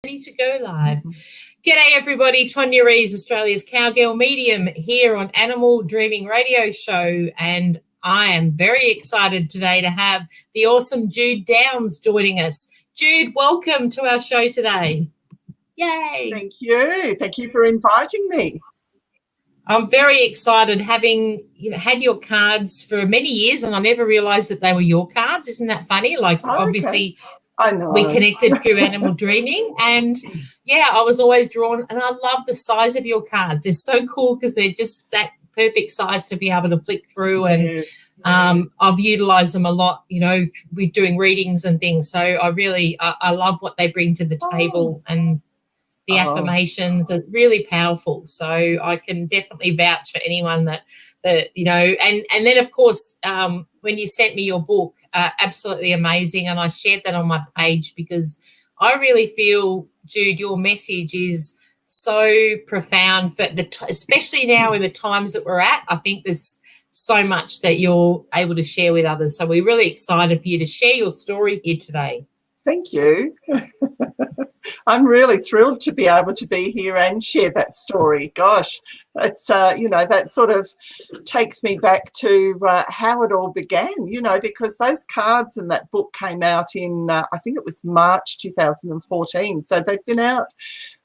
Ready to go live. G'day everybody, Tonia Reeves, Australia's cowgirl medium, here on Animal Dreaming Radio Show, and I am very excited today to have the awesome Jude Downes joining us. Jude, welcome to our show today. Yay! Thank you for inviting me. I'm very excited, having had your cards for many years, and I never realised that they were your cards. Isn't that funny? Obviously, I know. We connected through Animal Dreaming, and I was always drawn, and I love the size of your cards. They're so cool because they're just that perfect size to be able to flick through, and I've utilised them a lot, with doing readings and things. So I love what they bring to the table, and the affirmations are really powerful. So I can definitely vouch for anyone that and then of course when you sent me your book, absolutely amazing, and I shared that on my page because I really feel, Jude, your message is so profound for especially now in the times that we're at. I think there's so much that you're able to share with others, so we're really excited for you to share your story here today. Thank you. I'm really thrilled to be able to be here and share that story. Gosh, it's, that sort of takes me back to how it all began, because those cards and that book came out in, I think it was March 2014. So they've been out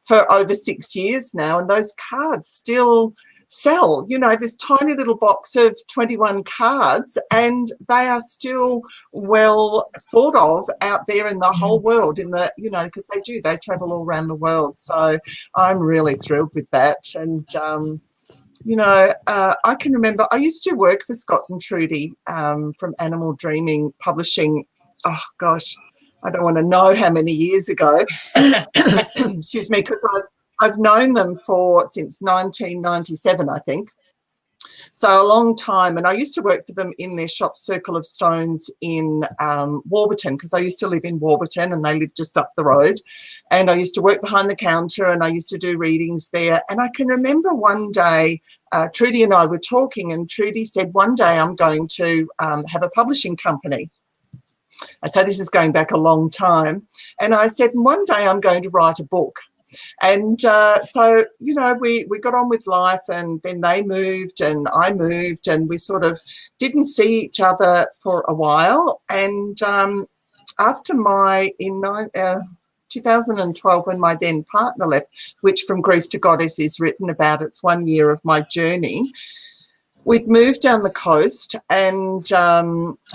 for over 6 years now, and those cards still sell. This tiny little box of 21 cards, and they are still well thought of out there in the whole world, because they travel all around the world. So I'm really thrilled with that. And I can remember I used to work for Scott and Trudy from Animal Dreaming Publishing. Oh gosh, I don't want to know how many years ago. Excuse me, because I've known them since 1997, I think. So a long time. And I used to work for them in their shop Circle of Stones in Warburton, because I used to live in Warburton and they lived just up the road. And I used to work behind the counter and I used to do readings there. And I can remember one day Trudy and I were talking, and Trudy said, one day I'm going to have a publishing company. So this is going back a long time. And I said, one day I'm going to write a book. And so, we got on with life, and then they moved and I moved, and we sort of didn't see each other for a while. And after in 2012, when my then partner left, which From Grief to Goddess is written about, it's 1 year of my journey, we'd moved down the coast, and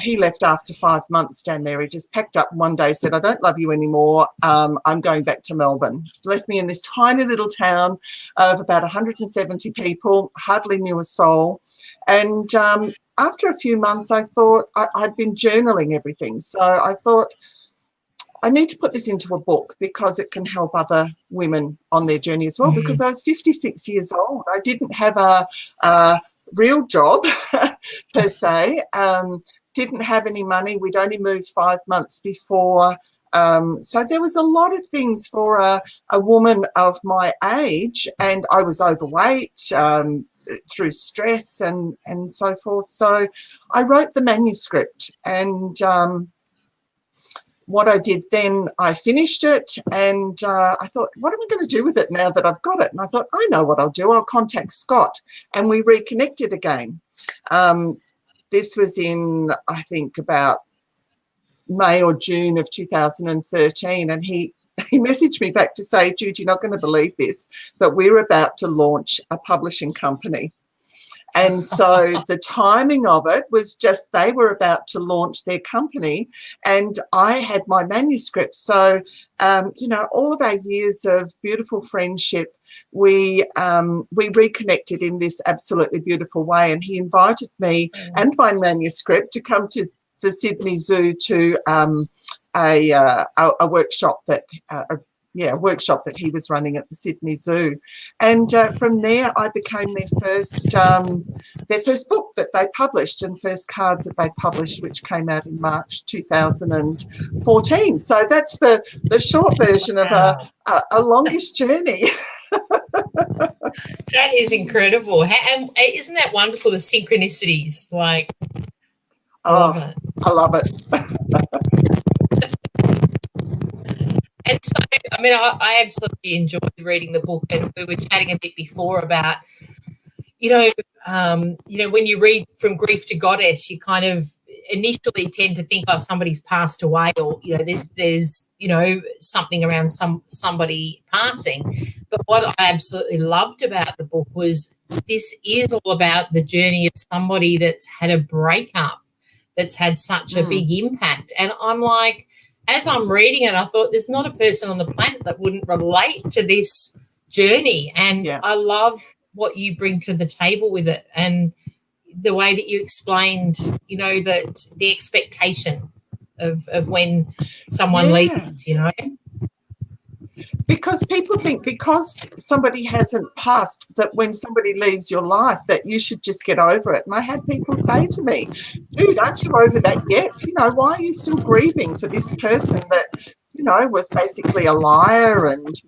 he left after 5 months down there. He just packed up one day, said, I don't love you anymore. I'm going back to Melbourne. Left me in this tiny little town of about 170 people, hardly knew a soul. And after a few months, I thought, I'd been journaling everything. So I thought, I need to put this into a book because it can help other women on their journey as well, because I was 56 years old. I didn't have a real job per se, didn't have any money. We'd only moved 5 months before, so there was a lot of things for a woman of my age, and I was overweight through stress and so forth. So I wrote the manuscript, and what I did then, I finished it, and I thought, what am I going to do with it now that I've got it? And I thought, I know what I'll do. I'll contact Scott. And we reconnected again. This was in, I think, about May or June of 2013. And he messaged me back to say, Jude, you're not going to believe this, but we're about to launch a publishing company. And so the timing of it was just, they were about to launch their company, and I had my manuscript. So, all of our years of beautiful friendship, we reconnected in this absolutely beautiful way. And he invited me and my manuscript to come to the Sydney Zoo to a workshop that workshop that he was running at the Sydney Zoo. And from there, I became their first book that they published, and first cards that they published, which came out in March 2014. So that's the short version of a longish journey. That is incredible. And isn't that wonderful, the synchronicities? I love it. I love it. And so, I mean, I absolutely enjoyed reading the book, and we were chatting a bit before about, when you read From Grief to Goddess, you kind of initially tend to think, oh, somebody's passed away, or there's something around somebody passing. But what I absolutely loved about the book was this is all about the journey of somebody that's had a breakup, that's had such a big impact. And I'm like, as I'm reading it, I thought there's not a person on the planet that wouldn't relate to this journey. And I love what you bring to the table with it, and the way that you explained, that the expectation of when someone leaves, Because people think because somebody hasn't passed, that when somebody leaves your life that you should just get over it. And I had people say to me, dude, aren't you over that yet? Why are you still grieving for this person that, was basically a liar and,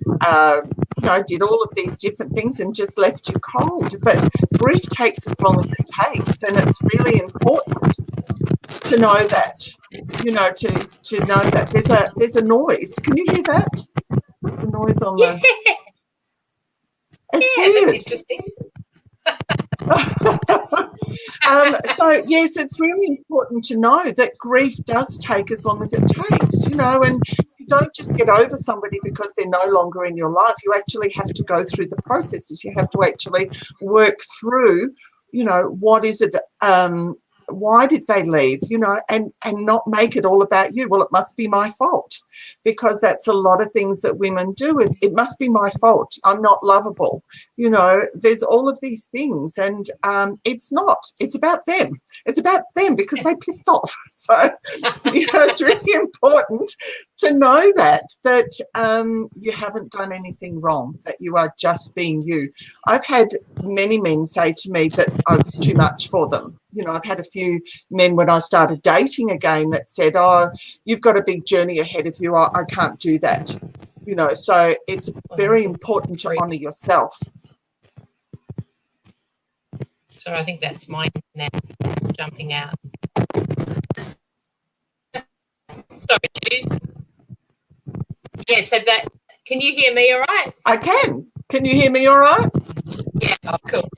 did all of these different things and just left you cold? But grief takes as long as it takes, and it's really important to know that, to know that there's a noise. Can you hear that? There's a noise on the... It's weird. That's interesting. So, yes, it's really important to know that grief does take as long as it takes, and you don't just get over somebody because they're no longer in your life. You actually have to go through the processes. You have to actually work through, what is it, why did they leave, and not make it all about you. Well, it must be my fault, because that's a lot of things that women do, is it must be my fault. I'm not lovable. There's all of these things, and it's not. It's about them. It's about them because they pissed off. So, it's really important to know that you haven't done anything wrong, that you are just being you. I've had many men say to me that I was too much for them. I've had a few men when I started dating again that said, oh, you've got a big journey ahead of you. I can't do that. So it's very important to honour yourself. So I think that's my internet jumping out. Sorry, Jude. Yeah, so can you hear me all right? I can. Can you hear me all right? Yeah, cool.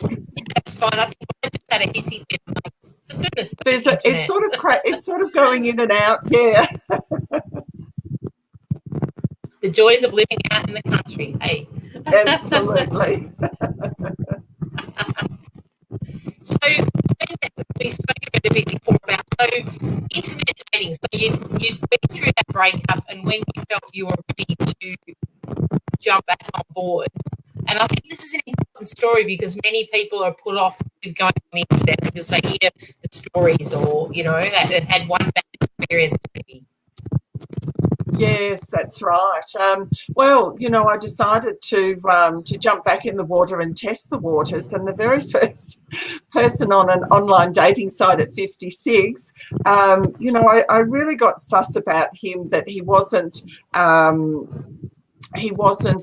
That's fine. I think I just had a hissy fit. For goodness sake. It's sort of going in and out, yeah. The joys of living out in the country, hey. Absolutely. So we spoke a bit before about internet dating. So you'd been through that breakup, and when you felt you were ready to jump back on board. And I think this is an important story because many people are put off with going on the internet because they hear the stories, or that they've had one bad experience maybe. Yes, that's right. Well, I decided to jump back in the water and test the waters. And the very first person on an online dating site at 56, I really got sus about him, that he wasn't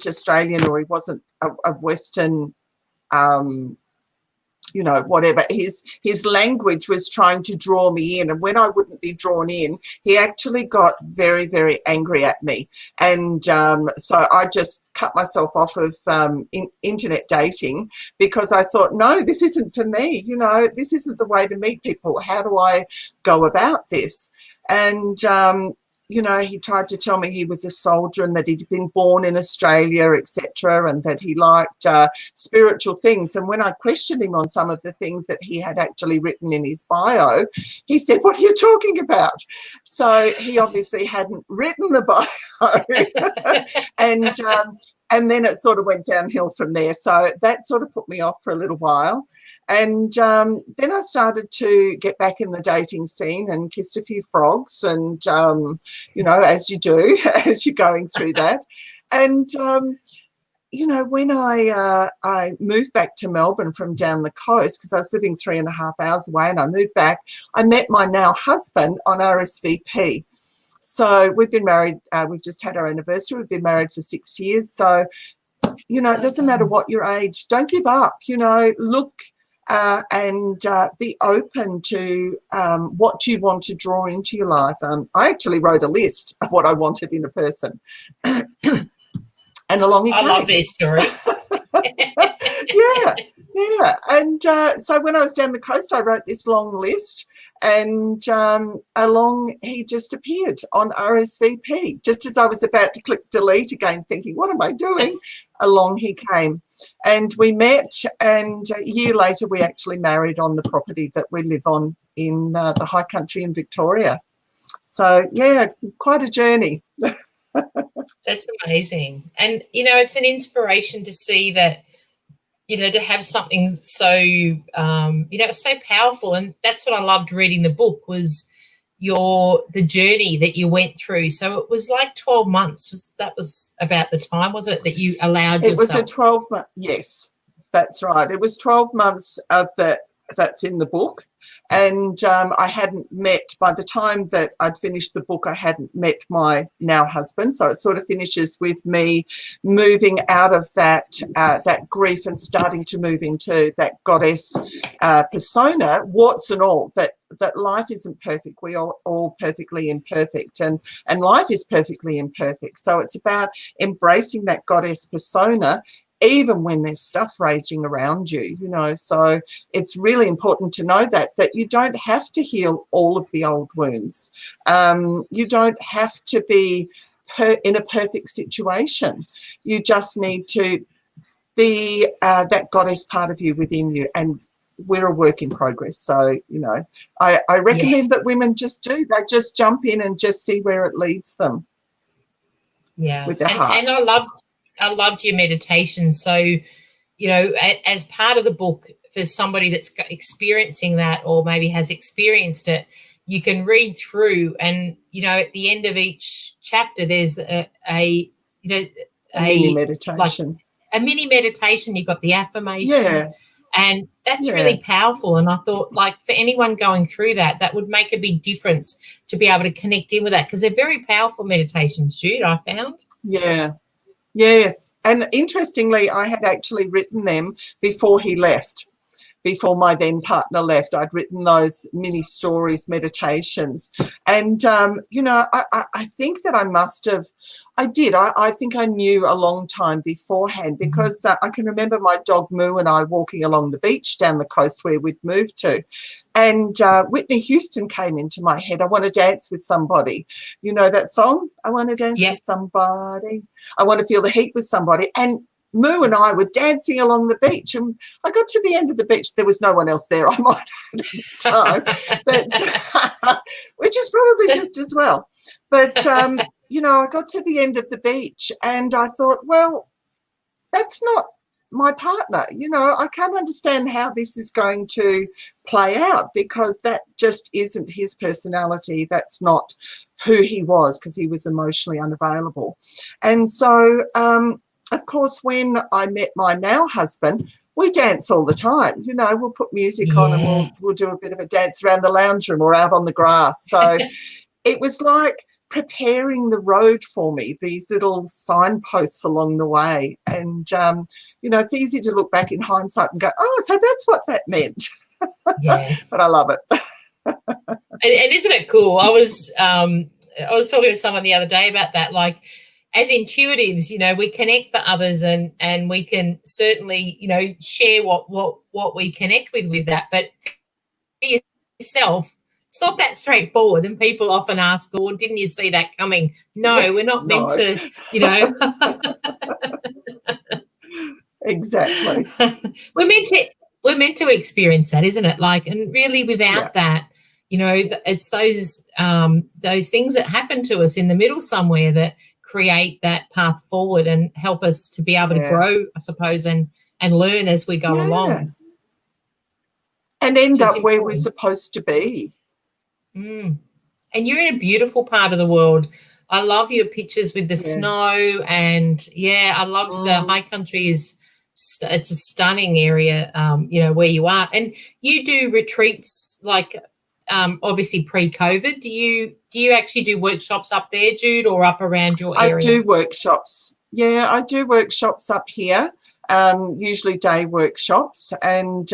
Australian, or he wasn't of Western, whatever. His language was trying to draw me in, and when I wouldn't be drawn in, he actually got very, very angry at me. And so I just cut myself off of internet dating, because I thought, no, this isn't for me. This isn't the way to meet people. How do I go about this? And he tried to tell me he was a soldier and that he'd been born in Australia, etc., and that he liked spiritual things. And when I questioned him on some of the things that he had actually written in his bio, he said, what are you talking about? So he obviously hadn't written the bio. And then it sort of went downhill from there. So that sort of put me off for a little while. And then I started to get back in the dating scene and kissed a few frogs, and, as you do, as you're going through that. And, when I moved back to Melbourne from down the coast, because I was living 3.5 hours away, and I moved back, I met my now husband on RSVP. So we've been married, we've just had our anniversary, we've been married for 6 years. So, it doesn't matter what your age, don't give up, look and be open to what you want to draw into your life. I actually wrote a list of what I wanted in a person. And along he came. I love this story. Yeah. And so when I was down the coast, I wrote this long list, and along he just appeared on RSVP. Just as I was about to click delete again, thinking, what am I doing? Along he came, and we met, and a year later we actually married on the property that we live on in the high country in Victoria. So, yeah, quite a journey. That's amazing. And, you know, it's an inspiration to see that, you know, to have something so, you know, so powerful. And that's what I loved reading the book, was the journey that you went through. So it was like 12 months. That was about the time, wasn't it, that you allowed yourself? It was a 12-month, yes, that's right. It was 12 months of that's in the book. And I hadn't met, by the time that I'd finished the book, I hadn't met my now husband. So it sort of finishes with me moving out of that grief and starting to move into that goddess persona, warts and all, that life isn't perfect. We are all perfectly imperfect, and life is perfectly imperfect. So it's about embracing that goddess persona, even when there's stuff raging around you, you know. So it's really important to know that you don't have to heal all of the old wounds. You don't have to be in a perfect situation. You just need to be that goddess part of you within you, and we're a work in progress. So, you know, I recommend that women just do. They just jump in and just see where it leads them. Yeah. With their heart. And I loved your meditation. So, you know, as part of the book, for somebody that's experiencing that, or maybe has experienced it, you can read through, and, you know, at the end of each chapter, there's a mini meditation. Like a mini meditation. You've got the affirmation. Yeah. And that's really powerful. And I thought, like, for anyone going through that would make a big difference to be able to connect in with that, because they're very powerful meditations, Jude, I found. Yeah. Yes. And interestingly, I had actually written them before he left. Before my then partner left, I'd written those mini stories, meditations. And, you know, I think that I must have, I think I knew a long time beforehand, because I can remember my dog Moo and I walking along the beach down the coast where we'd moved to. And Whitney Houston came into my head. I want to dance with somebody. You know that song? I want to dance with somebody. I want to feel the heat with somebody. And Moo and I were dancing along the beach, and I got to the end of the beach. There was no one else there, I might add, at the time, but, which is probably just as well. But, you know, I got to the end of the beach and I thought, well, that's not my partner. You know, I can't understand how this is going to play out, because that just isn't his personality. That's not who he was, because he was emotionally unavailable. And so, of course, when I met my now husband, we dance all the time. You know, we'll put music on and we'll do a bit of a dance around the lounge room or out on the grass. So it was like preparing the road for me, these little signposts along the way. And, you know, it's easy to look back in hindsight and go, oh, so that's what that meant. Yeah. But I love it. And isn't it cool? I was talking to someone the other day about that, like, as intuitives, you know, we connect for others, and we can certainly, you know, share what we connect with that. But for yourself, it's not that straightforward. And people often ask, "Oh, didn't you see that coming?" No, we're not meant to, you know. Exactly. We're meant to experience that, isn't it? Like, and really, without that, you know, it's those things that happen to us in the middle somewhere that create that path forward and help us to be able to grow, I suppose, and learn as we go along. And end up where we're supposed to be. And you're in a beautiful part of the world. I love your pictures with the snow, and I love the high country. It's a stunning area, you know, where you are. And you do retreats, like, obviously pre-COVID. Do you actually do workshops up there, Jude, or up around your area? I do workshops. Yeah, I do workshops up here. usually day workshops, and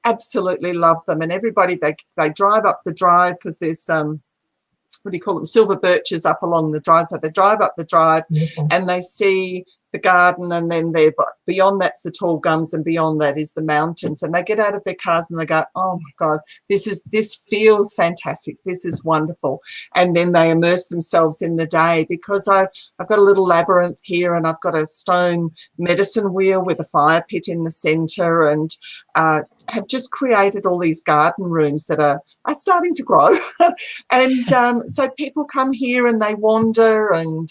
absolutely love them. And everybody, they drive up the drive, because there's what do you call them, silver birches up along the drive. So they drive up the drive and they see the garden, and then beyond that's the tall gums, and beyond that is the mountains. And they get out of their cars and they go, oh my God, this feels fantastic, this is wonderful. And then they immerse themselves in the day, because I've got a little labyrinth here, and I've got a stone medicine wheel with a fire pit in the center, and have just created all these garden rooms that are starting to grow. And so people come here and they wander and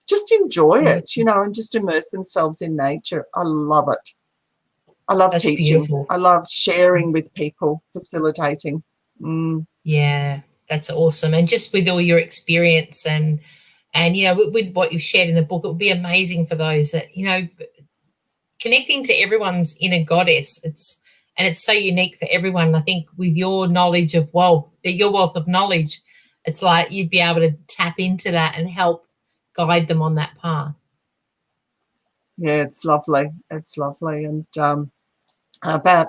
just enjoy it, you know, and just immerse themselves in nature. I love it. I love teaching. Beautiful. I love sharing with people, facilitating. Yeah, that's awesome. And just with all your experience and you know, with what you've shared in the book, it would be amazing for those that, you know, connecting to everyone's inner goddess. It's so unique for everyone. I think with your knowledge of, your wealth of knowledge, it's like you'd be able to tap into that and help guide them on that path. Yeah, it's lovely. It's lovely. And about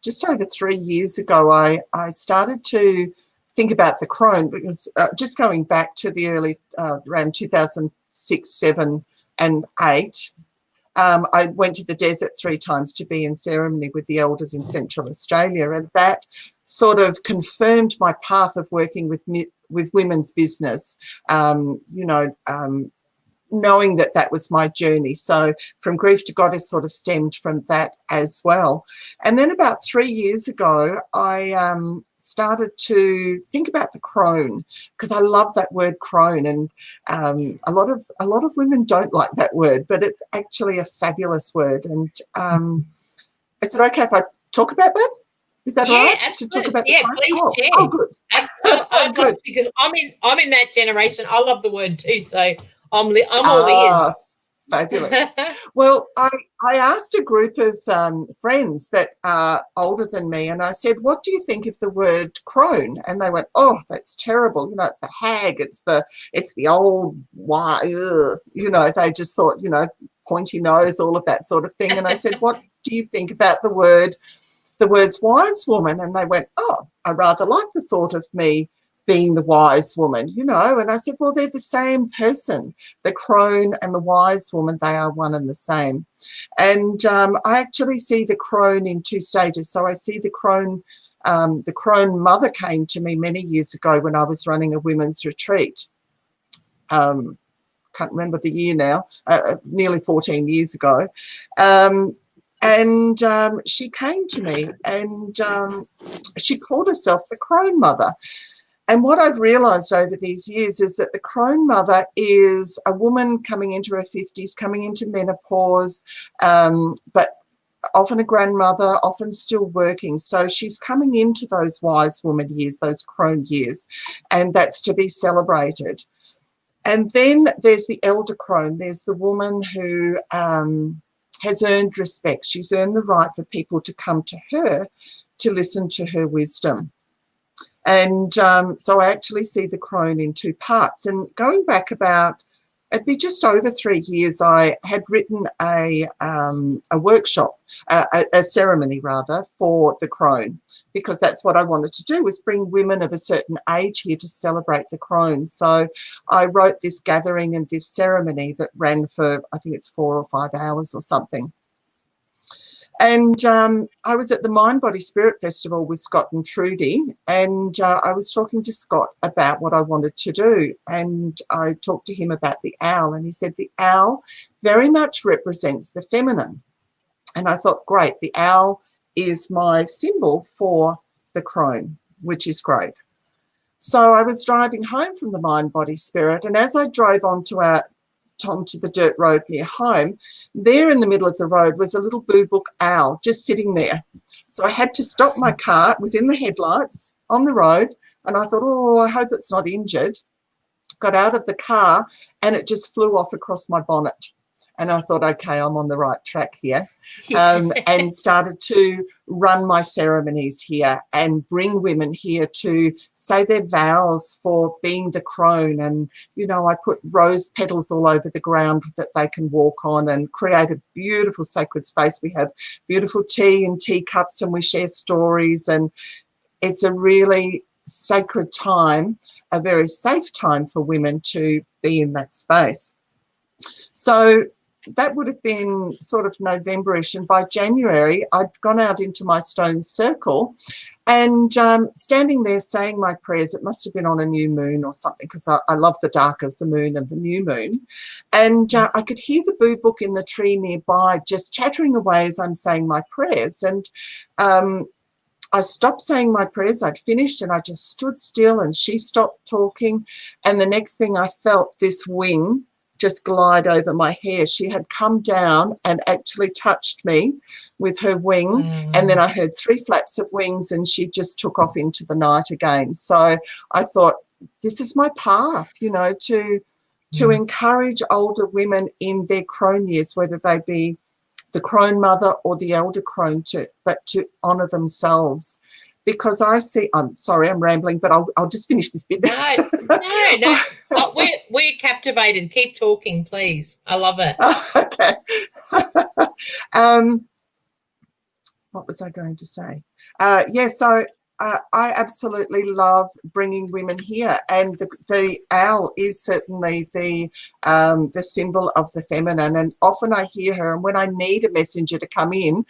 just over 3 years ago, I started to think about the crone, because just going back to the early, around 2006, 7 and 8, I went to the desert 3 times to be in ceremony with the elders in Central Australia, and that sort of confirmed my path of working with women's business, knowing that was my journey. So From Grief to Goddess sort of stemmed from that as well. And then about 3 years ago, I started to think about the crone, because I love that word crone, and a lot of women don't like that word, but it's actually a fabulous word. And is it okay if I talk about that? Is that right? Absolutely. To talk about the crone? Please share. Oh, good. Absolutely. I'd love to, because I'm in that generation. I love the word too, so I'm all ears. Fabulous. Well, I asked a group of friends that are older than me, and I said, what do you think of the word crone? And they went, oh, that's terrible. You know, it's the hag. It's the old, you know, they just thought, you know, pointy nose, all of that sort of thing. And I said, what do you think about the words wise woman? And they went, oh, I rather like the thought of me being the wise woman, you know. And I said, well, they're the same person. The crone and the wise woman, they are one and the same. And I actually see the crone in 2 stages. So I see the crone mother came to me many years ago when I was running a women's retreat. Can't remember the year now, nearly 14 years ago. And she came to me, and she called herself the crone mother. And what I've realised over these years is that the crone mother is a woman coming into her 50s, coming into menopause, but often a grandmother, often still working. So she's coming into those wise woman years, those crone years, and that's to be celebrated. And then there's the elder crone. There's the woman who has earned respect. She's earned the right for people to come to her to listen to her wisdom. And so I actually see the crone in 2 parts. And going back about, it'd be just over 3 years, I had written a workshop, a ceremony rather, for the crone, because that's what I wanted to do, was bring women of a certain age here to celebrate the crone. So I wrote this gathering and this ceremony that ran for, I think it's 4 or 5 hours or something. And I was at the Mind, Body, Spirit Festival with Scott and Trudy, and I was talking to Scott about what I wanted to do. And I talked to him about the owl, and he said the owl very much represents the feminine. And I thought, great, the owl is my symbol for the crone, which is great. So I was driving home from the Mind, Body, Spirit, and as I drove onto the dirt road near home, there in the middle of the road was a little blue book owl just sitting there. So I had to stop my car. It was in the headlights on the road, and I thought, oh, I hope it's not injured. Got out of the car, and it just flew off across my bonnet. And I thought, okay, I'm on the right track here. And started to run my ceremonies here and bring women here to say their vows for being the crone. And, you know, I put rose petals all over the ground that they can walk on and create a beautiful sacred space. We have beautiful tea and teacups and we share stories, and it's a really sacred time, a very safe time for women to be in that space. So that would have been sort of November-ish, and by January I'd gone out into my stone circle and standing there saying my prayers. It must have been on a new moon or something, because I love the dark of the moon and the new moon. And I could hear the boo book in the tree nearby just chattering away as I'm saying my prayers. And I stopped saying my prayers. I'd finished and I just stood still, and she stopped talking. And the next thing, I felt this wing just glide over my hair. She had come down and actually touched me with her wing. And then I heard 3 flaps of wings, and she just took off into the night again. So I thought, this is my path, you know, to encourage older women in their crone years, whether they be the crone mother or the elder crone, to honour themselves. Because I see, I'm sorry, I'm rambling, but I'll just finish this bit. No. We're captivated. Keep talking, please. I love it. Okay. What was I going to say? So I absolutely love bringing women here, and the owl is certainly the symbol of the feminine. And often I hear her, and when I need a messenger to come in,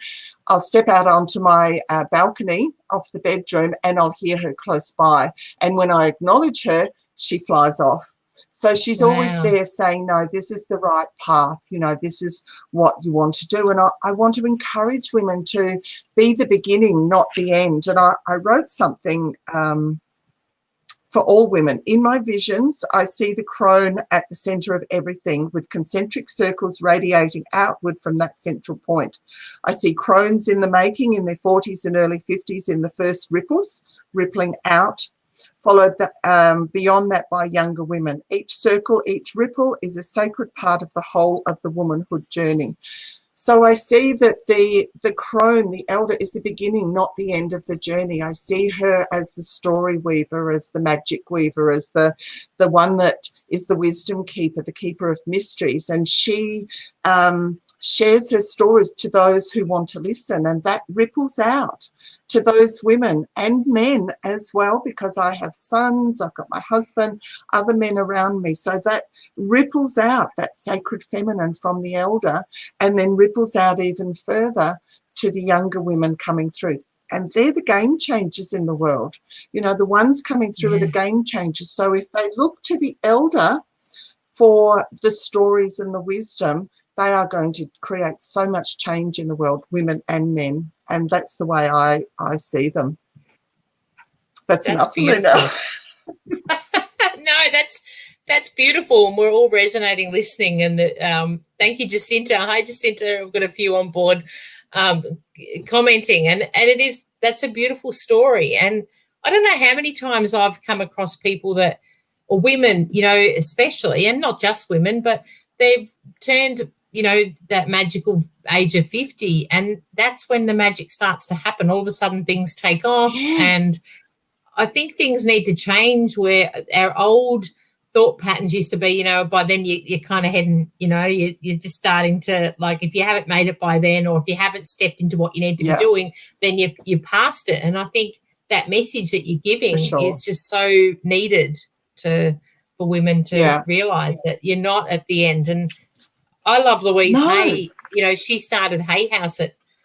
I'll step out onto my balcony of the bedroom, and I'll hear her close by. And when I acknowledge her, she flies off. So she's always there saying, no, this is the right path. You know, this is what you want to do. And I want to encourage women to be the beginning, not the end. And I wrote something for all women. In my visions, I see the crone at the centre of everything, with concentric circles radiating outward from that central point. I see crones in the making, in their 40s and early 50s, in the first ripples, rippling out, followed beyond that by younger women. Each circle, each ripple is a sacred part of the whole of the womanhood journey. So I see that the crone, the elder, is the beginning, not the end of the journey. I see her as the story weaver, as the magic weaver, as the one that is the wisdom keeper, the keeper of mysteries. And she shares her stories to those who want to listen, and that ripples out to those women and men as well, because I have sons, I've got my husband, other men around me. So that ripples out, that sacred feminine from the elder, and then ripples out even further to the younger women coming through. And they're the game changers in the world. You know, the ones coming through are the game changers. So if they look to the elder for the stories and the wisdom, they are going to create so much change in the world, women and men. And that's the way I see them. That's enough for me now. No, that's beautiful. And we're all resonating, listening. And thank you, Jacinta. Hi, Jacinta. I've got a few on board commenting. And that's a beautiful story. And I don't know how many times I've come across people that, or women, you know, especially, and not just women, but they've turned, you know, that magical age of 50, and that's when the magic starts to happen. All of a sudden things take off. And I think things need to change, where our old thought patterns used to be, you know, by then you're kind of heading, you know, you're just starting to, like, if you haven't made it by then, or if you haven't stepped into what you need to be doing, then you're past it. And I think that message that you're giving is just so needed for women to realise that you're not at the end. And I love Louise Hay. You know, she started Hay House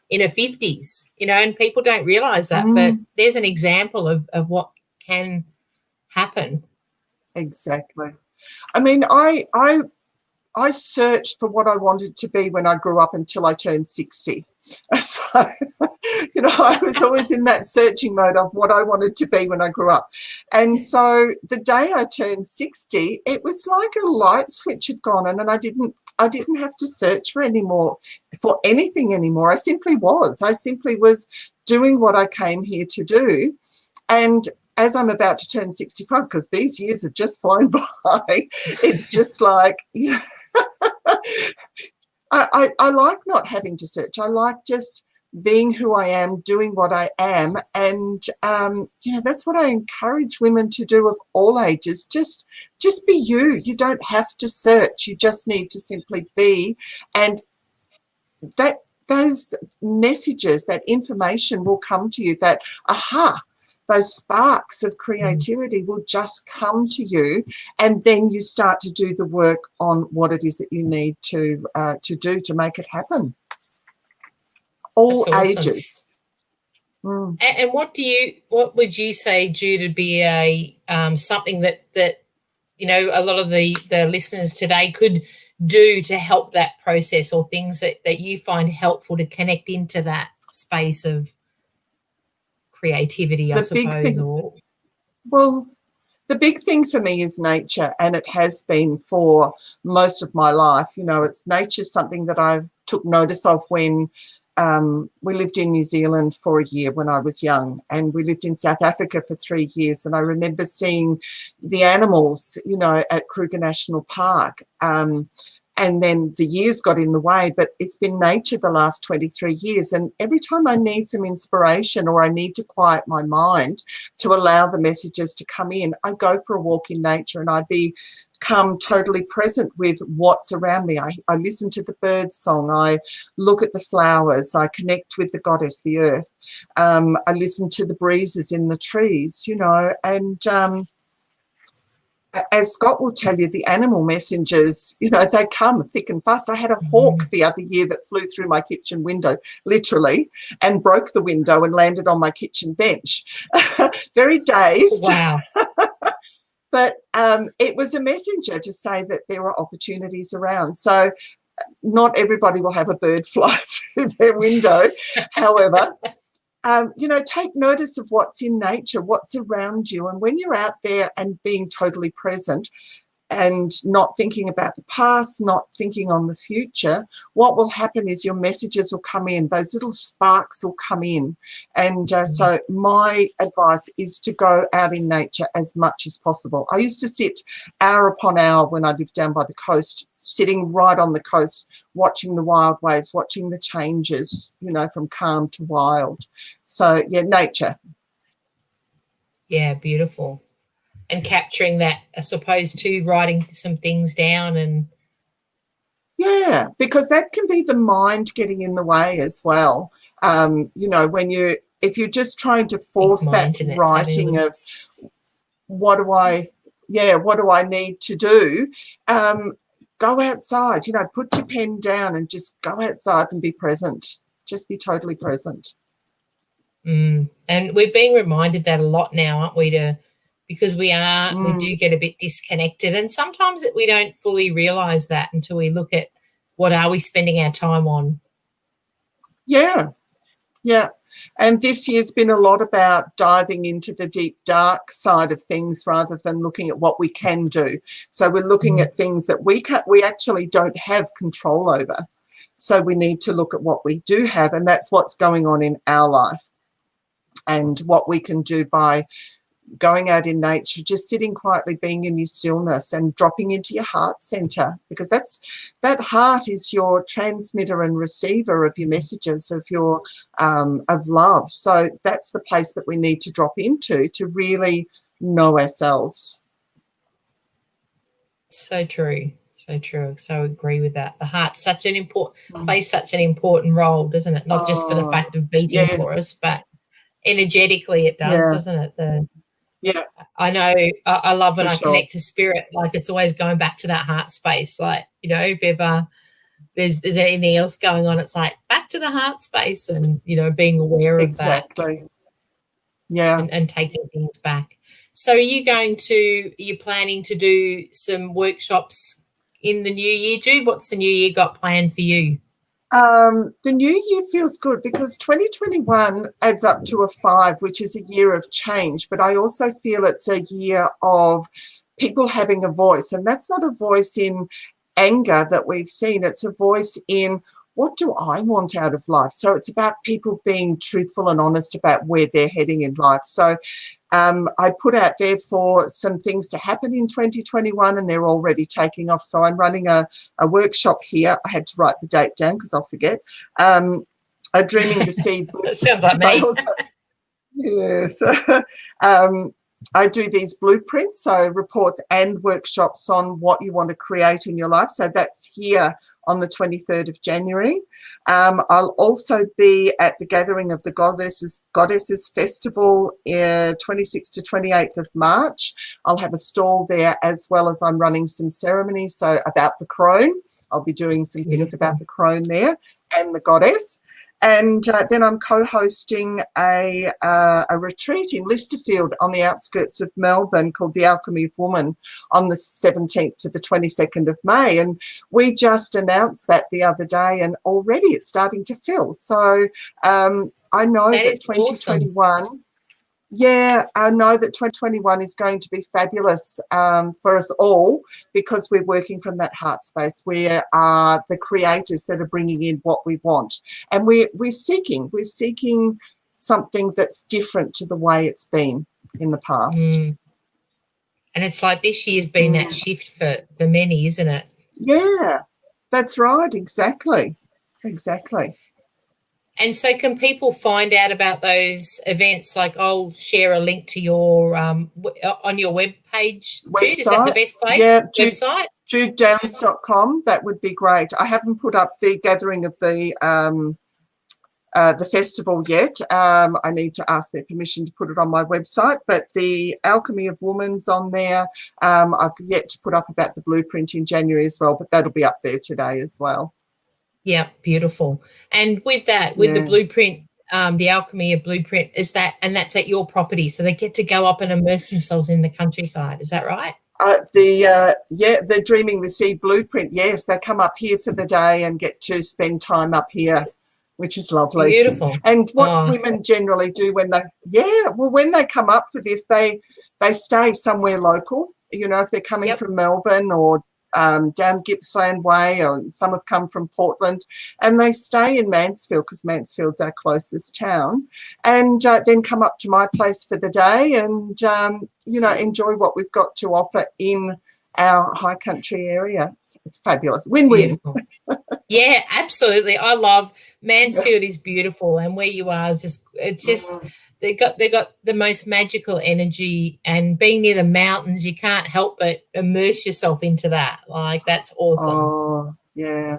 in her 50s, you know, and people don't realise that. But there's an example of what can happen. Exactly. I mean, I searched for what I wanted to be when I grew up until I turned 60. So, you know, I was always in that searching mode of what I wanted to be when I grew up. And so the day I turned 60, it was like a light switch had gone on, and I didn't have to search for anything anymore. I simply was doing what I came here to do. And as I'm about to turn 65, because these years have just flown by, it's just like, you know, I like not having to search. I like just being who I am, doing what I am. And, that's what I encourage women to do of all ages. Just be you. You don't have to search. You just need to simply be. And those messages, that information will come to you, that those sparks of creativity will just come to you, and then you start to do the work on what it is that you need to do to make it happen. All ages. And what would you say, Jude, would be a something that a lot of the listeners today could do to help that process, or things that you find helpful to connect into that space of creativity, I suppose? Well, the big thing for me is nature, and it has been for most of my life. It's nature's something that I took notice of when we lived in New Zealand for a year when I was young, and we lived in South Africa for 3 years. And I remember seeing the animals, at Kruger National Park. And then the years got in the way, but it's been nature the last 23 years. And every time I need some inspiration, or I need to quiet my mind to allow the messages to come in, I go for a walk in nature, and I become totally present with what's around me. I listen to the birds' song. I look at the flowers. I connect with the goddess, the earth. I listen to the breezes in the trees, and as Scott will tell you, the animal messengers, they come thick and fast. I had a hawk the other year that flew through my kitchen window, literally, and broke the window and landed on my kitchen bench. Very dazed. Wow. But it was a messenger to say that there are opportunities around. So not everybody will have a bird fly through their window. However, take notice of what's in nature, what's around you. And when you're out there and being totally present and not thinking about the past, not thinking on the future, what will happen is your messages will come in. Those little sparks will come in. And so my advice is to go out in nature as much as possible. I used to sit hour upon hour when I lived down by the coast, sitting right on the coast, watching the wild waves, watching the changes, from calm to wild. So, nature. Yeah, beautiful. And capturing that, I suppose, too, writing some things down. And yeah, because that can be the mind getting in the way as well. If you're just trying to force that writing of what do I need to do, go outside, put your pen down and just go outside and be present. Just be totally present. And we're being reminded that a lot now, aren't we, because we do get a bit disconnected, and sometimes we don't fully realise that until we look at what are we spending our time on. Yeah. And this year's been a lot about diving into the deep, dark side of things rather than looking at what we can do. So we're looking at things that we actually don't have control over. So we need to look at what we do have, and that's what's going on in our life and what we can do by going out in nature, just sitting quietly, being in your stillness and dropping into your heart center, because that heart is your transmitter and receiver of your messages, of your of love. So that's the place that we need to drop into to really know ourselves. So true. So true. So agree with that. The heart's such an important plays such an important role, doesn't it? Not just for the fact of beating for us, but energetically it does, doesn't it? I know. I love when I connect to spirit. Like, it's always going back to that heart space. Like, if ever there's anything else going on, it's like back to the heart space, and being aware of that. Exactly. And taking things back. So, are you planning to do some workshops in the new year, Jude? What's the new year got planned for you? The new year feels good because 2021 adds up to a 5, which is a year of change. But I also feel it's a year of people having a voice. And that's not a voice in anger that we've seen. It's a voice in, what do I want out of life? So it's about people being truthful and honest about where they're heading in life. So I put out there for some things to happen in 2021, and they're already taking off. So I'm running a workshop here. I had to write the date down because I'll forget. A Dreaming the Seed. That sounds like me. Yes. I do these blueprints, so reports and workshops on what you want to create in your life. So that's here on the 23rd of January. I'll also be at the Gathering of the Goddesses Festival, 26th to 28th of March. I'll have a stall there, as well as I'm running some ceremonies. So about the crone, I'll be doing some things about the crone there and the goddess. And then I'm co-hosting a retreat in Listerfield on the outskirts of Melbourne called The Alchemy of Woman on the 17th to the 22nd of May. And we just announced that the other day, and already it's starting to fill. So I know that 2021... Awesome. Yeah, I know that 2021 is going to be fabulous for us all, because we're working from that heart space. We are the creators that are bringing in what we want, and we're seeking something that's different to the way it's been in the past. And it's like this year's been that shift for many, isn't it? Yeah, that's right. Exactly. And so can people find out about those events? Like, I'll share a link to your on your webpage. Website. Jude, is that the best place? Yeah, website? JudeDownes.com. That would be great. I haven't put up the gathering of the festival yet. I need to ask their permission to put it on my website, but the Alchemy of Woman's on there. I've yet to put up about the blueprint in January as well, but that'll be up there today as well. Yeah, beautiful. And with that, with the blueprint, the Alchemy of Blueprint, that's at your property, so they get to go up and immerse themselves in the countryside. Is that right? The Dreaming the Seed Blueprint. Yes, they come up here for the day and get to spend time up here, which is lovely. Beautiful. And what women generally do when they come up for this, they stay somewhere local. You know, if they're coming from Melbourne or down Gippsland Way, or some have come from Portland, and they stay in Mansfield because Mansfield's our closest town, and then come up to my place for the day and enjoy what we've got to offer in our high country area. It's fabulous. Win-win. Yeah, absolutely. I love Mansfield. Is beautiful, and where you are is just they got the most magical energy, and being near the mountains, you can't help but immerse yourself into that. Like, that's awesome. Oh, yeah.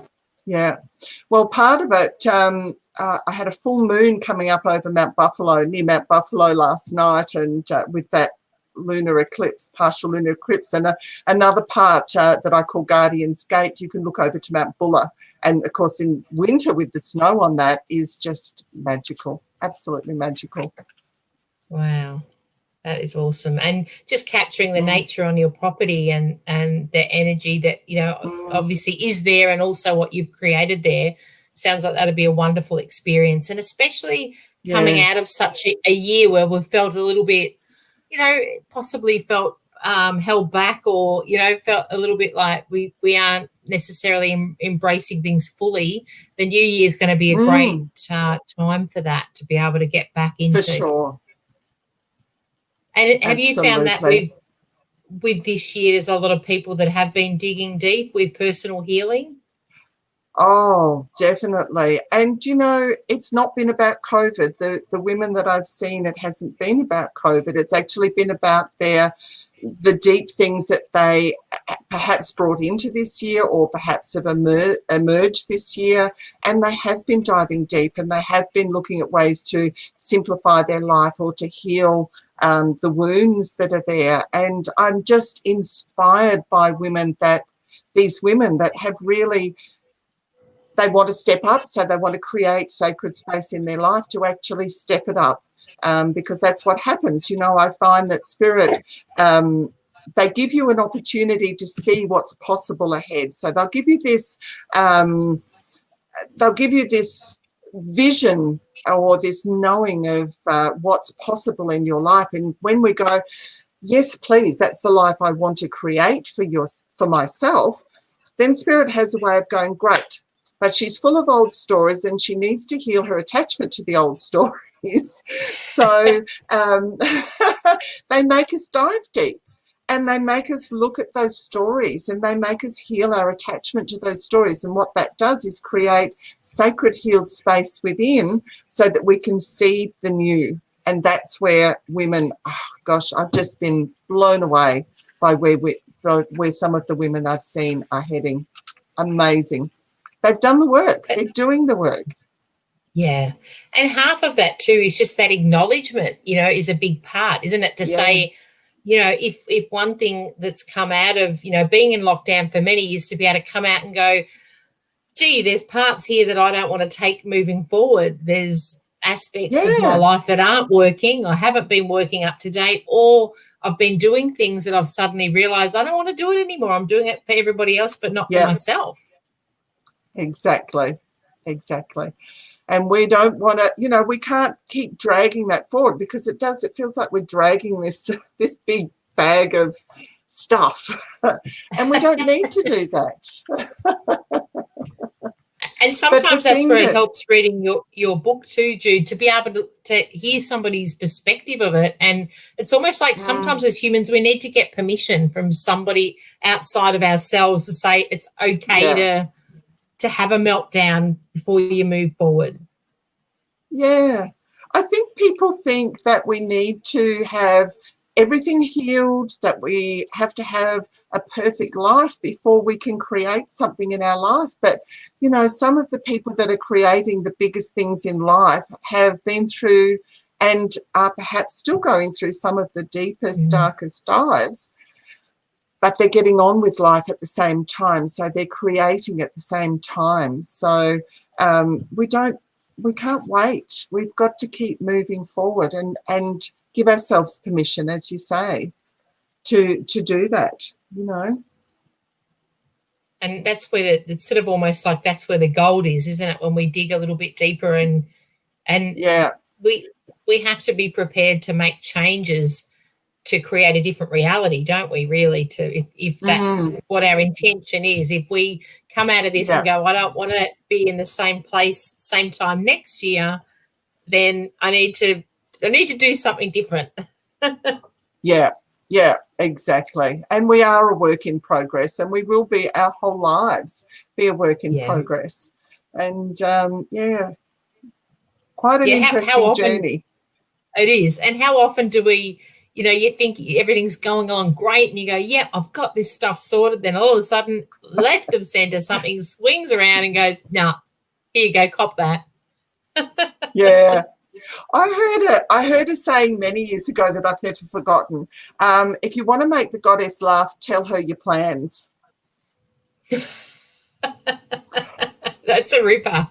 Well, part of it, I had a full moon coming up over near Mount Buffalo last night, and with that lunar eclipse, partial lunar eclipse, and another part that I call Guardian's Gate, you can look over to Mount Buller. And, of course, in winter with the snow on that is just magical, absolutely magical. Wow, that is awesome. And just capturing the nature on your property and the energy that, obviously is there, and also what you've created there, sounds like that'd be a wonderful experience. And especially coming out of such a year where we've felt a little bit, possibly felt held back, or, felt a little bit like we aren't necessarily embracing things fully. The new year is going to be a great time for that, to be able to get back into. For sure. And have you found that with this year, there's a lot of people that have been digging deep with personal healing? Oh, definitely. And, it's not been about COVID. The women that I've seen, it hasn't been about COVID. It's actually been about the deep things that they perhaps brought into this year, or perhaps have emerged this year, and they have been diving deep, and they have been looking at ways to simplify their life or to heal the wounds that are there. And I'm just inspired by these women that have really, they want to step up, so they want to create sacred space in their life to actually step it up. Because that's what happens. I find that Spirit, they give you an opportunity to see what's possible ahead. So they'll give you this vision, or this knowing of what's possible in your life. And when we go, yes, please, that's the life I want to create for myself, then Spirit has a way of going, great, but she's full of old stories and she needs to heal her attachment to the old stories. So they make us dive deep. And they make us look at those stories and they make us heal our attachment to those stories. And what that does is create sacred healed space within so that we can see the new. And that's where women, oh gosh, I've just been blown away by where some of the women I've seen are heading. Amazing. They've done the work. They're doing the work. Yeah. And half of that too is just that acknowledgement, is a big part, isn't it? To say, if one thing that's come out of, being in lockdown for many years, to be able to come out and go, gee, there's parts here that I don't want to take moving forward. There's aspects of my life that aren't working. I haven't been working up to date, or I've been doing things that I've suddenly realized I don't want to do it anymore. I'm doing it for everybody else, but not for myself. Exactly. And we don't want to, we can't keep dragging that forward because it feels like we're dragging this big bag of stuff. And we don't need to do that. And sometimes that's where it helps reading your book too, Jude, to be able to hear somebody's perspective of it. And it's almost like sometimes as humans, we need to get permission from somebody outside of ourselves to say it's okay to have a meltdown before you move forward. Yeah. I think people think that we need to have everything healed, that we have to have a perfect life before we can create something in our life. But, some of the people that are creating the biggest things in life have been through and are perhaps still going through some of the deepest, darkest dives, but they're getting on with life at the same time. So they're creating at the same time. So we can't wait. We've got to keep moving forward and give ourselves permission, as you say, to do that, And that's where it's sort of almost like that's where the gold is, isn't it? When we dig a little bit deeper and we have to be prepared to make changes to create a different reality, don't we, really, if that's what our intention is. If we come out of this and go, I don't want to be in the same place, same time next year, then I need to do something different. Yeah, exactly. And we are a work in progress, and we will be our whole lives be a work in progress. And, quite an interesting journey. It is. And how often do we, you think everything's going on great and you go, yep, I've got this stuff sorted. Then all of a sudden, left of centre, something swings around and goes, nah, here you go, cop that. Yeah. I heard a saying many years ago that I've never forgotten. If you want to make the goddess laugh, tell her your plans. That's a ripper.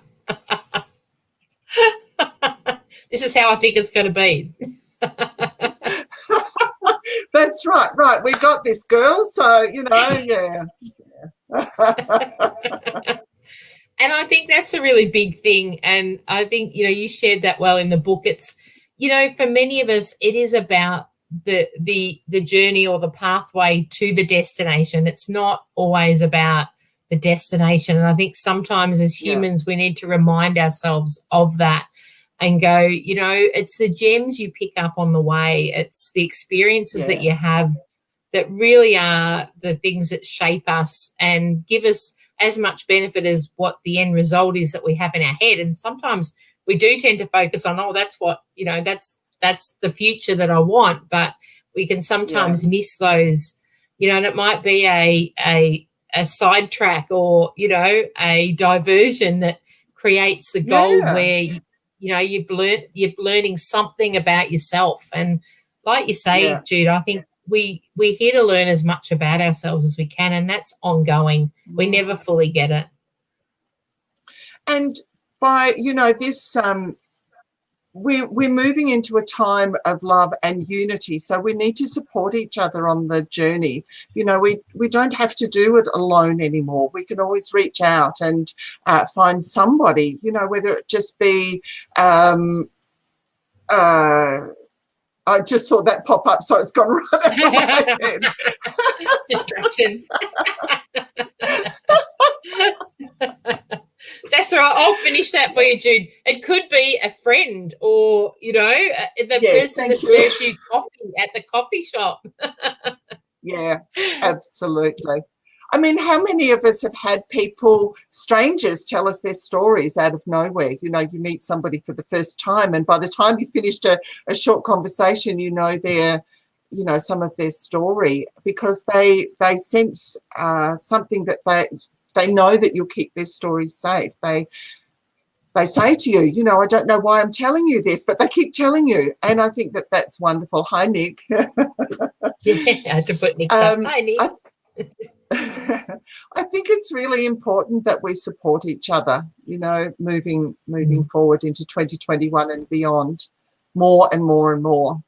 This is how I think it's going to be. That's right. Right. We got this, girl. So, yeah. And I think that's a really big thing. And I think, you shared that well in the book. It's, for many of us, it is about the journey or the pathway to the destination. It's not always about the destination. And I think sometimes as humans, we need to remind ourselves of that and go, it's the gems you pick up on the way. It's the experiences that you have that really are the things that shape us and give us as much benefit as what the end result is that we have in our head. And sometimes we do tend to focus on, that's what, that's the future that I want, but we can sometimes miss those, and it might be a sidetrack or, a diversion that creates the gold where, you're learning something about yourself. And like you say, Jude, I think we're here to learn as much about ourselves as we can, and that's ongoing. We never fully get it. And by, this, we're moving into a time of love and unity, so we need to support each other on the journey. We don't have to do it alone anymore. We can always reach out and find somebody, whether it just be I just saw that pop up, so it's gone right over my head. Distraction. That's right. I'll finish that for you, Jude. It could be a friend or, the person that serves you coffee at the coffee shop. Yeah, absolutely. I mean, how many of us have had people, strangers, tell us their stories out of nowhere? You meet somebody for the first time, and by the time you finished a short conversation, some of their story, because they sense something that they know that you'll keep their stories safe. They say to you, I don't know why I'm telling you this, but they keep telling you. And I think that that's wonderful. Hi, Nick. Yeah, I had to put Nick's up. Hi, Nick. I think it's really important that we support each other, moving forward into 2021 and beyond, more and more and more.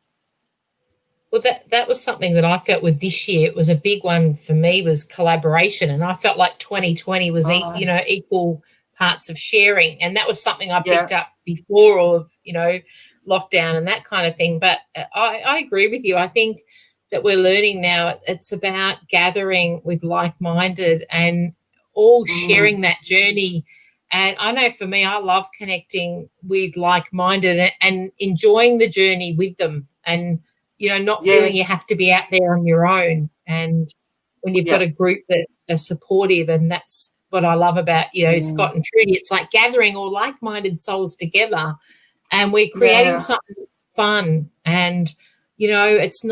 Well, that was something that I felt with this year. It was a big one for me, was collaboration. And I felt like 2020 was, equal parts of sharing. And that was something I picked up before of, lockdown and that kind of thing. But I agree with you. I think that we're learning now it's about gathering with like-minded and all sharing that journey. And I know for me, I love connecting with like-minded and enjoying the journey with them, and not feeling you have to be out there on your own. And when you've got a group that are supportive, and that's what I love about, Scott and Trudy, it's like gathering all like-minded souls together, and we're creating something fun. And, it's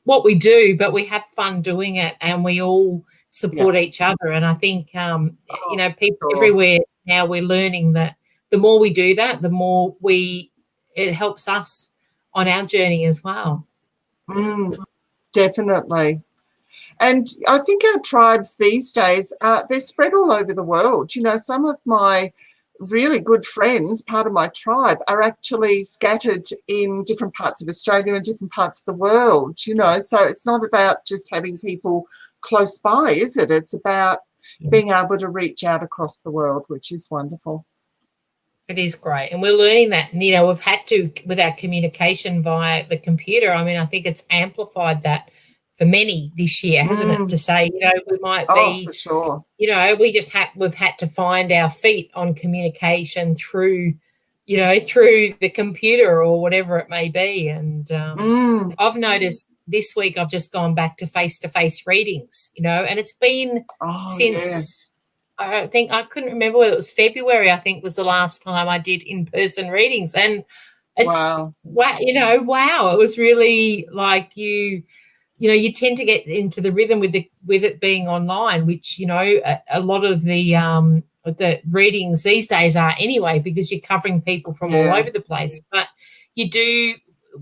what we do, but we have fun doing it, and we all support each other. And I think, people everywhere now, we're learning that the more we do that, the more it helps us on our journey as well. Definitely. And I think our tribes these days, they're spread all over the world. Some of my really good friends, part of my tribe, are actually scattered in different parts of Australia and different parts of the world, So it's not about just having people close by, is it? It's about being able to reach out across the world, which is wonderful. It is great. And we're learning that. And, we've had to, with our communication via the computer, I think it's amplified that for many this year, hasn't it? To say, we might be, for sure. We've had to find our feet on communication through the computer or whatever it may be. And I've noticed this week I've just gone back to face-to-face readings, and it's been since... I think I couldn't remember whether it was February, I think was the last time I did in-person readings. And it's wow, it was really like you tend to get into the rhythm with it being online, which, a lot of the readings these days are anyway, because you're covering people from all over the place. But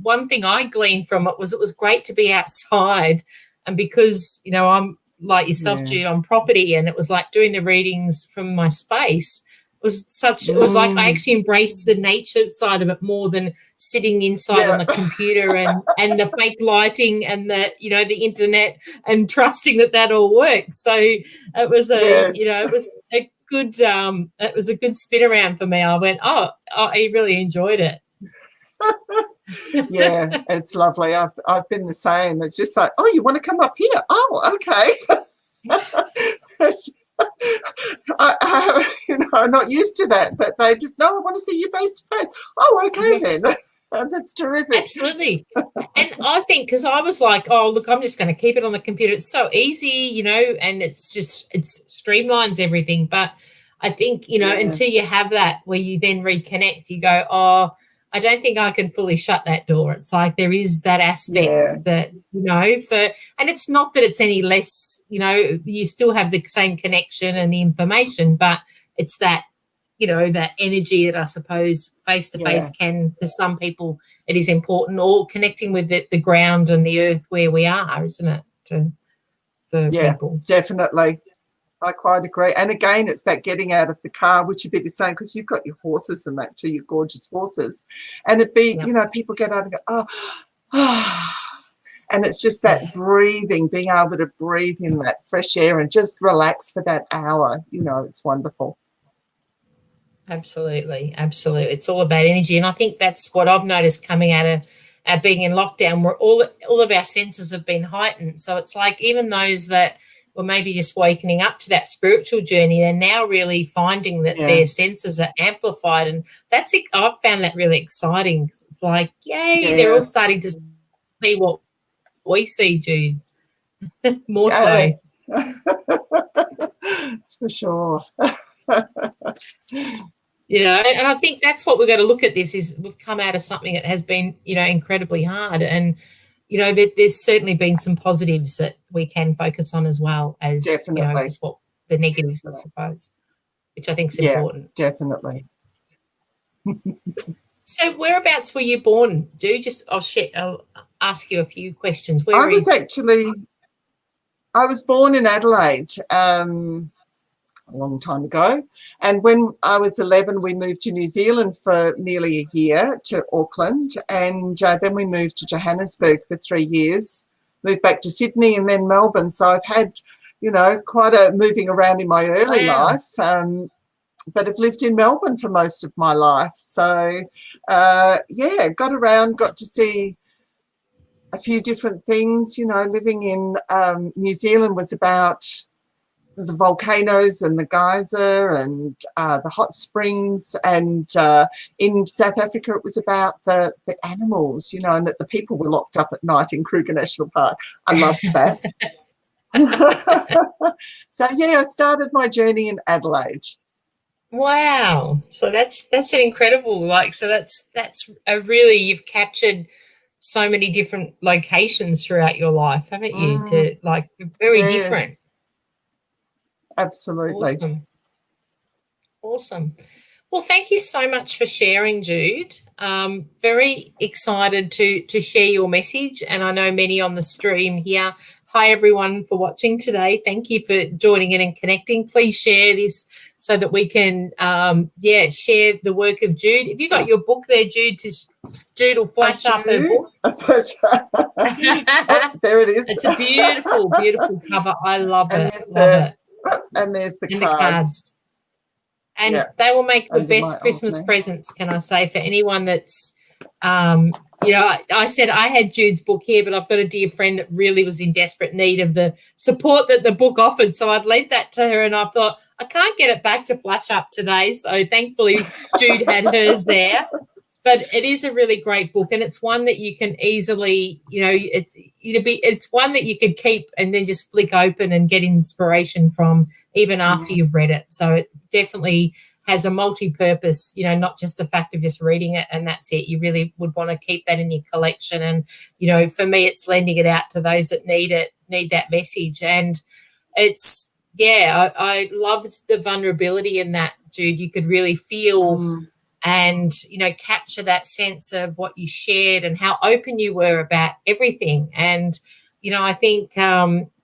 one thing I gleaned from it was great to be outside. And because, I'm like yourself, Jude, on property, and it was like doing the readings from my space it was like I actually embraced the nature side of it more than sitting inside on the computer and the fake lighting and the the internet, and trusting that all works. So it was it was a good spin around for me. I went, I really enjoyed it. Yeah, it's lovely. I've been the same. It's just like, you want to come up here? Oh, okay. I'm not used to that, but they just, no, I want to see you face to face. Oh, okay then. That's terrific. Absolutely. And I think, because I was like, look, I'm just going to keep it on the computer. It's so easy, and it streamlines everything. But I think, until you have that where you then reconnect, you go, I don't think I can fully shut that door. It's like there is that aspect that, and it's not that it's any less, you still have the same connection and the information, but it's that, that energy that I suppose face-to-face can, for some people, it is important, or connecting with the ground and the earth where we are, isn't it, for people? Definitely. I quite agree. And again, it's that getting out of the car, which would be the same, because you've got your horses and that too, your gorgeous horses. And it'd be, people get out and go, and it's just that breathing, being able to breathe in that fresh air and just relax for that hour. It's wonderful. Absolutely. Absolutely. It's all about energy. And I think that's what I've noticed coming out of being in lockdown, where all of our senses have been heightened. So it's like even those that were maybe just wakening up to that spiritual journey, they're now really finding that their senses are amplified. And I've found that really exciting. It's like, yay, they're all starting to see what we see, Jude. More so. For sure. And I think that's what we're going to look at this is we've come out of something that has been, incredibly hard. And, there's certainly been some positives that we can focus on as well as, just what the negatives, I suppose, which I think is important. Definitely. So whereabouts were you born? I'll ask you a few questions. I was born in Adelaide a long time ago. And when I was 11, we moved to New Zealand for nearly a year, to Auckland. And then we moved to Johannesburg for 3 years, moved back to Sydney and then Melbourne. So I've had, quite a moving around in my early life. But I've lived in Melbourne for most of my life. So, got around, got to see a few different things. Living in New Zealand was about the volcanoes and the geyser and the hot springs, and in South Africa it was about the animals, and that the people were locked up at night in Kruger National Park. I loved that. So I started my journey in Adelaide. Wow. So that's an incredible, that's a really, you've captured so many different locations throughout your life, haven't you? To very different. Absolutely. Awesome. Well, thank you so much for sharing, Jude. Very excited to share your message, and I know many on the stream here. Hi, everyone, for watching today. Thank you for joining in and connecting. Please share this so that we can, share the work of Jude. Have you got your book there, Jude? Jude will flash up her book. There it is. It's a beautiful, beautiful cover. I love it. And there's the cards. And they will make the best Christmas presents, can I say, for anyone that's, I said I had Jude's book here, but I've got a dear friend that really was in desperate need of the support that the book offered. So I'd lent that to her, and I thought, I can't get it back to flash up today. So thankfully Jude had hers there. But it is a really great book, and it's one that you can easily, it's one that you could keep and then just flick open and get inspiration from even after you've read it. So it definitely has a multi-purpose, not just the fact of just reading it and that's it. You really would want to keep that in your collection. And, for me, it's lending it out to those that need that message. And it's, I loved the vulnerability in that, Jude. You could really feel and, capture that sense of what you shared and how open you were about everything. And, I think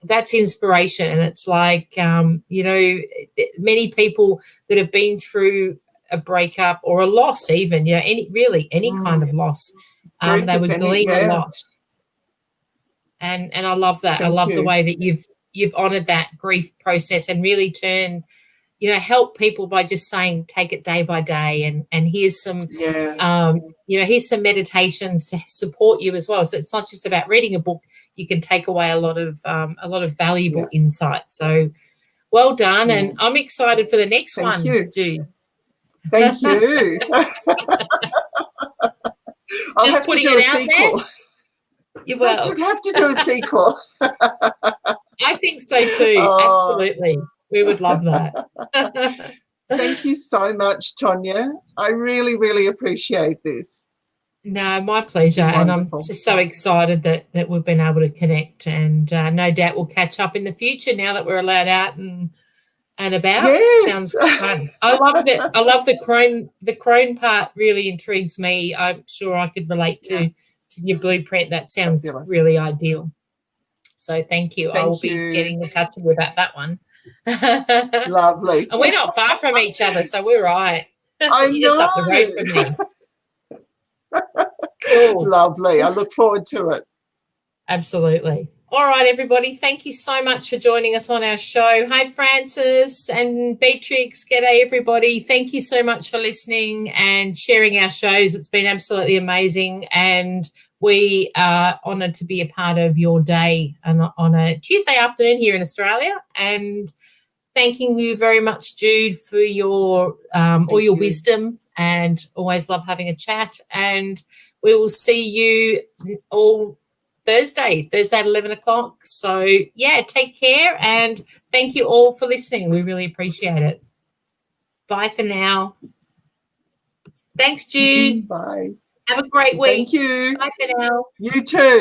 that's inspiration. And it's like, many people that have been through a breakup or a loss even, any kind of loss, they would glean a lot. And I love that. I love the way that you've honoured that grief process and really turned, help people by just saying, take it day by day. And here's some, here's some meditations to support you as well. So it's not just about reading a book. You can take away a lot of valuable insight. So well done. And I'm excited for the next one, Jude. Thank you. I'll have to do a sequel. You will. You'd have to do a sequel. I think so too. Absolutely. We would love that. Thank you so much, Tonia. I really, really appreciate this. No, my pleasure. Wonderful. And I'm just so excited that we've been able to connect, and no doubt we'll catch up in the future now that we're allowed out and about. Yes. Sounds fun. I love it. I love the crone part really intrigues me. I'm sure I could relate to your blueprint. That sounds really ideal. So thank you. I will be getting in touch with you about that one. Lovely. And we're not far from each other, so we're right. You're just up the road from me. Cool. Lovely. I look forward to it. Absolutely. All right, everybody. Thank you so much for joining us on our show. Hi, Francis and Beatrix. G'day, everybody. Thank you so much for listening and sharing our shows. It's been absolutely amazing. And we are honoured to be a part of your day on a Tuesday afternoon here in Australia. And thanking you very much, Jude, for your all your wisdom, and always love having a chat. And we will see you all Thursday at 11 o'clock. So, yeah, take care, and thank you all for listening. We really appreciate it. Bye for now. Thanks, Jude. Bye. Have a great week. Thank you. Bye for now. You too.